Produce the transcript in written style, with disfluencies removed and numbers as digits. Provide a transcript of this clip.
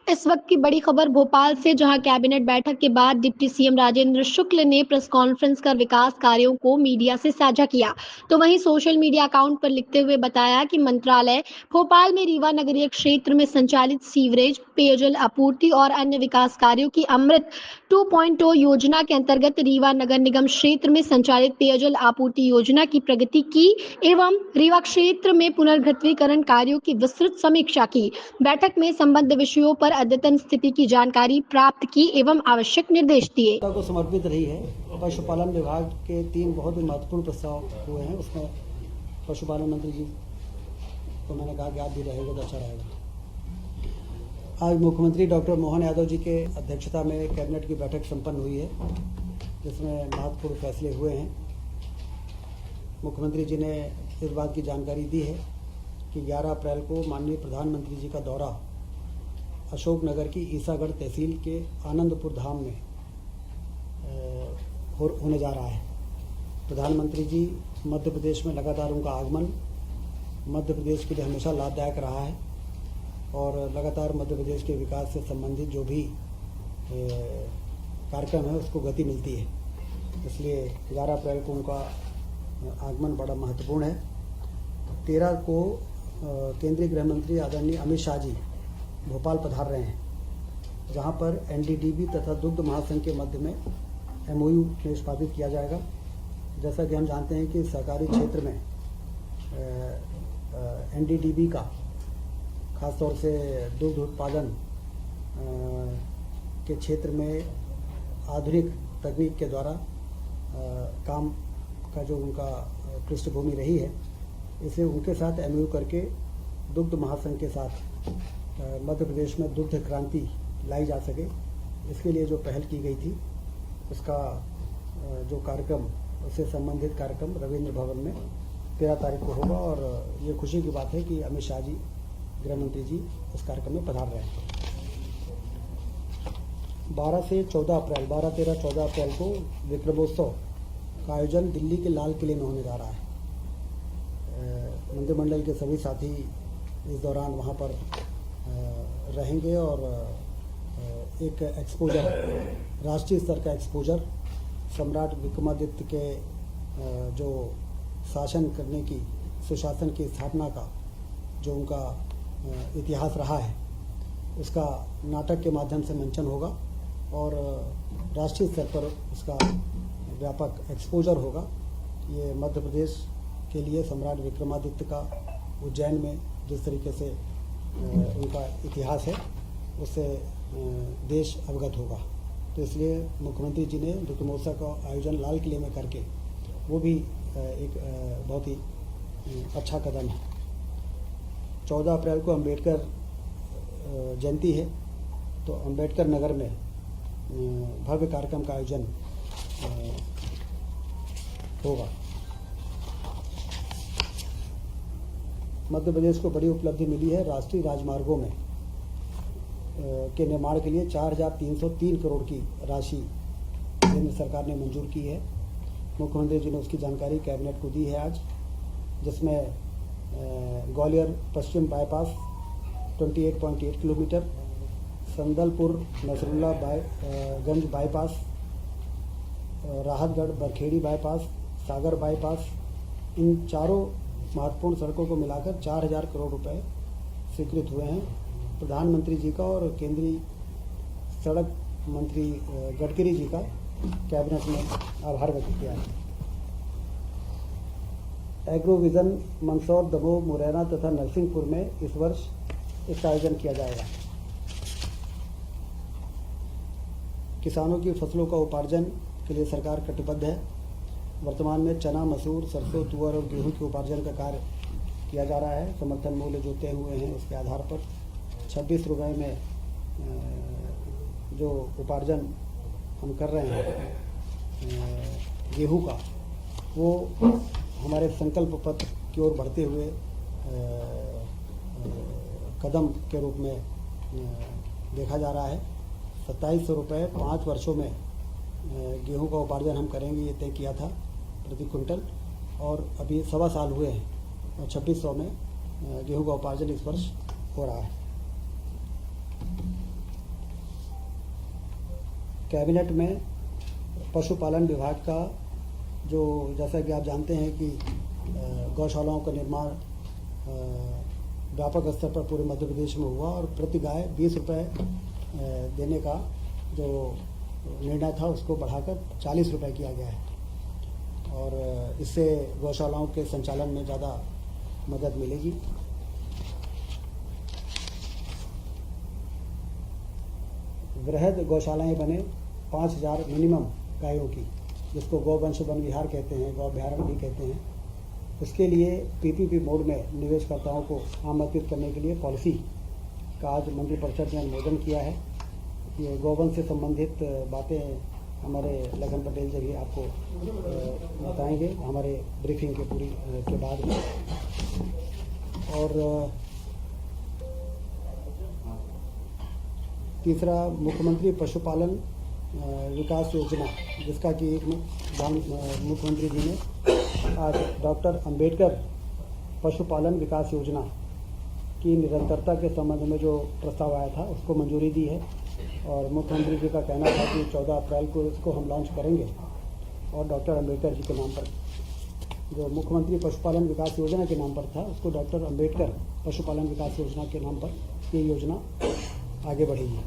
इस वक्त की बड़ी खबर भोपाल से, जहां कैबिनेट बैठक के बाद डिप्टी सीएम राजेंद्र शुक्ल ने प्रेस कॉन्फ्रेंस कर विकास कार्यों को मीडिया से साझा किया। तो वहीं सोशल मीडिया अकाउंट पर लिखते हुए बताया कि मंत्रालय भोपाल में रीवा नगरीय क्षेत्र में संचालित सीवरेज, पेयजल आपूर्ति और अन्य विकास कार्यों की अमृत 2.0 योजना के अंतर्गत रीवा नगर निगम क्षेत्र में संचालित पेयजल आपूर्ति योजना की प्रगति की एवं रीवा क्षेत्र में पुनर्गठनीकरण कार्यों की विस्तृत समीक्षा की। बैठक में संबद्ध विषयों पर अद्यतन स्थिति की जानकारी प्राप्त की एवं आवश्यक निर्देश दिए। को समर्पित रही है। पशुपालन विभाग के 3 बहुत ही महत्वपूर्ण प्रस्ताव हुए हैं। उसमें पशुपालन मंत्री जी को मैंने कहा कि आप भी रहेंगे तो अच्छा रहेगा। आज मुख्यमंत्री डॉक्टर मोहन यादव जी के अध्यक्षता में कैबिनेट की बैठक संपन्न हुई है, जिसमें महत्वपूर्ण फैसले हुए हैं। मुख्यमंत्री जी ने इस बात की जानकारी दी है कि 11 अप्रैल को माननीय प्रधानमंत्री जी का दौरा अशोकनगर की ईसागढ़ तहसील के आनंदपुर धाम में होने जा रहा है। प्रधानमंत्री जी मध्य प्रदेश में लगातार उनका आगमन मध्य प्रदेश के लिए हमेशा लाभदायक रहा है और लगातार मध्य प्रदेश के विकास से संबंधित जो भी कार्यक्रम है उसको गति मिलती है। इसलिए 11 अप्रैल को उनका आगमन बड़ा महत्वपूर्ण है। 13 को केंद्रीय गृह मंत्री आदरणीय अमित शाह जी भोपाल पधार रहे हैं, जहां पर एनडीडीबी तथा दुग्ध महासंघ के मध्य में एमओयू निष्पादित किया जाएगा। जैसा कि हम जानते हैं कि सहकारी क्षेत्र में एनडीडीबी का खासतौर से दुग्ध उत्पादन के क्षेत्र में आधुनिक तकनीक के द्वारा काम का जो उनका पृष्ठभूमि रही है, इसे उनके साथ एमओयू करके दुग्ध महासंघ के साथ मध्य प्रदेश में दुग्ध क्रांति लाई जा सके, इसके लिए जो पहल की गई थी उसका जो कार्यक्रम, उससे संबंधित कार्यक्रम रविंद्र भवन में 13 तारीख को होगा। और ये खुशी की बात है कि अमित शाह जी, गृह मंत्री जी उस कार्यक्रम में पधार रहे हैं। 12 से 14 अप्रैल 12, 13, 14 अप्रैल को विक्रमोत्सव का आयोजन दिल्ली के लाल किले में होने जा रहा है। मंत्रिमंडल के सभी साथी इस दौरान वहाँ पर रहेंगे और एक एक्सपोजर, राष्ट्रीय स्तर का एक्सपोजर सम्राट विक्रमादित्य के जो शासन करने की, सुशासन की स्थापना का जो उनका इतिहास रहा है, उसका नाटक के माध्यम से मंचन होगा और राष्ट्रीय स्तर पर उसका व्यापक एक्सपोजर होगा। ये मध्य प्रदेश के लिए सम्राट विक्रमादित्य का उज्जैन में जिस तरीके से उनका इतिहास है, उससे देश अवगत होगा। तो इसलिए मुख्यमंत्री जी ने विक्रमोत्सव का आयोजन लाल किले में करके, वो भी एक बहुत ही अच्छा कदम है। 14 अप्रैल को अंबेडकर जयंती है, तो अंबेडकर नगर में भव्य कार्यक्रम का आयोजन होगा। मध्य प्रदेश को बड़ी उपलब्धि मिली है। राष्ट्रीय राजमार्गों में के निर्माण के लिए 4,303 करोड़ की राशि केंद्र सरकार ने मंजूर की है। मुख्यमंत्री जी ने उसकी जानकारी कैबिनेट को दी है आज, जिसमें ग्वालियर पश्चिम बाईपास 28.8 किलोमीटर, संदलपुर नसरुल्ला गंज बाईपास, राहतगढ़ बरखेड़ी बाईपास, सागर बाईपास, इन चारों महत्वपूर्ण सड़कों को मिलाकर 4,000 करोड़ रुपए स्वीकृत हुए हैं। प्रधानमंत्री जी का और केंद्रीय सड़क मंत्री गडकरी जी का कैबिनेट ने आभार व्यक्त किया है। एग्रो विजन मंदसौर, दमोह, मुरैना तथा नरसिंहपुर में इस वर्ष इसका आयोजन किया जाएगा। किसानों की फसलों का उपार्जन के लिए सरकार कटिबद्ध है। वर्तमान में चना, मसूर, सरसों, तुअर और गेहूं के उपार्जन का कार्य किया जा रहा है। समर्थन मूल्य जो तय हुए हैं उसके आधार पर 26 रुपये में जो उपार्जन हम कर रहे हैं गेहूं का, वो हमारे संकल्प पत्र की ओर बढ़ते हुए कदम के रूप में देखा जा रहा है। 2700 रुपये 5 वर्षों में गेहूं का उपार्जन हम करेंगे, ये तय किया था प्रति क्विंटल, और अभी 1.25 साल हुए हैं और 2600 में गेहूं का उपार्जन इस वर्ष हो रहा है। कैबिनेट में पशुपालन विभाग का जो, जैसा कि आप जानते हैं कि गौशालाओं का निर्माण व्यापक स्तर पर पूरे मध्य प्रदेश में हुआ और प्रति गाय 20 रुपये देने का जो निर्णय था उसको बढ़ाकर 40 रुपये किया गया है और इससे गौशालाओं के संचालन में ज़्यादा मदद मिलेगी। वृहद गौशालाएं बने 5000 मिनिमम गायों की, जिसको गौवंश वन विहार कहते हैं, गौअभ्यारण्य भी कहते हैं। उसके लिए पीपीपी मोड में निवेशकर्ताओं को आमंत्रित करने के लिए पॉलिसी का आज मंत्रिपरिषद ने अनुमोदन किया है। ये गौवंश से संबंधित बातें हमारे लगन पटेल जी भी आपको बताएंगे हमारे ब्रीफिंग के बाद में। और तीसरा, मुख्यमंत्री पशुपालन विकास योजना, जिसका कि मुख्यमंत्री जी ने आज डॉक्टर अंबेडकर पशुपालन विकास योजना की निरंतरता के संबंध में जो प्रस्ताव आया था उसको मंजूरी दी है और मुख्यमंत्री जी का कहना था कि 14 अप्रैल को इसको हम लॉन्च करेंगे और डॉक्टर अंबेडकर जी के नाम पर, जो मुख्यमंत्री पशुपालन विकास योजना के नाम पर था, उसको डॉक्टर अंबेडकर पशुपालन विकास योजना के नाम पर ये योजना आगे बढ़ेगी।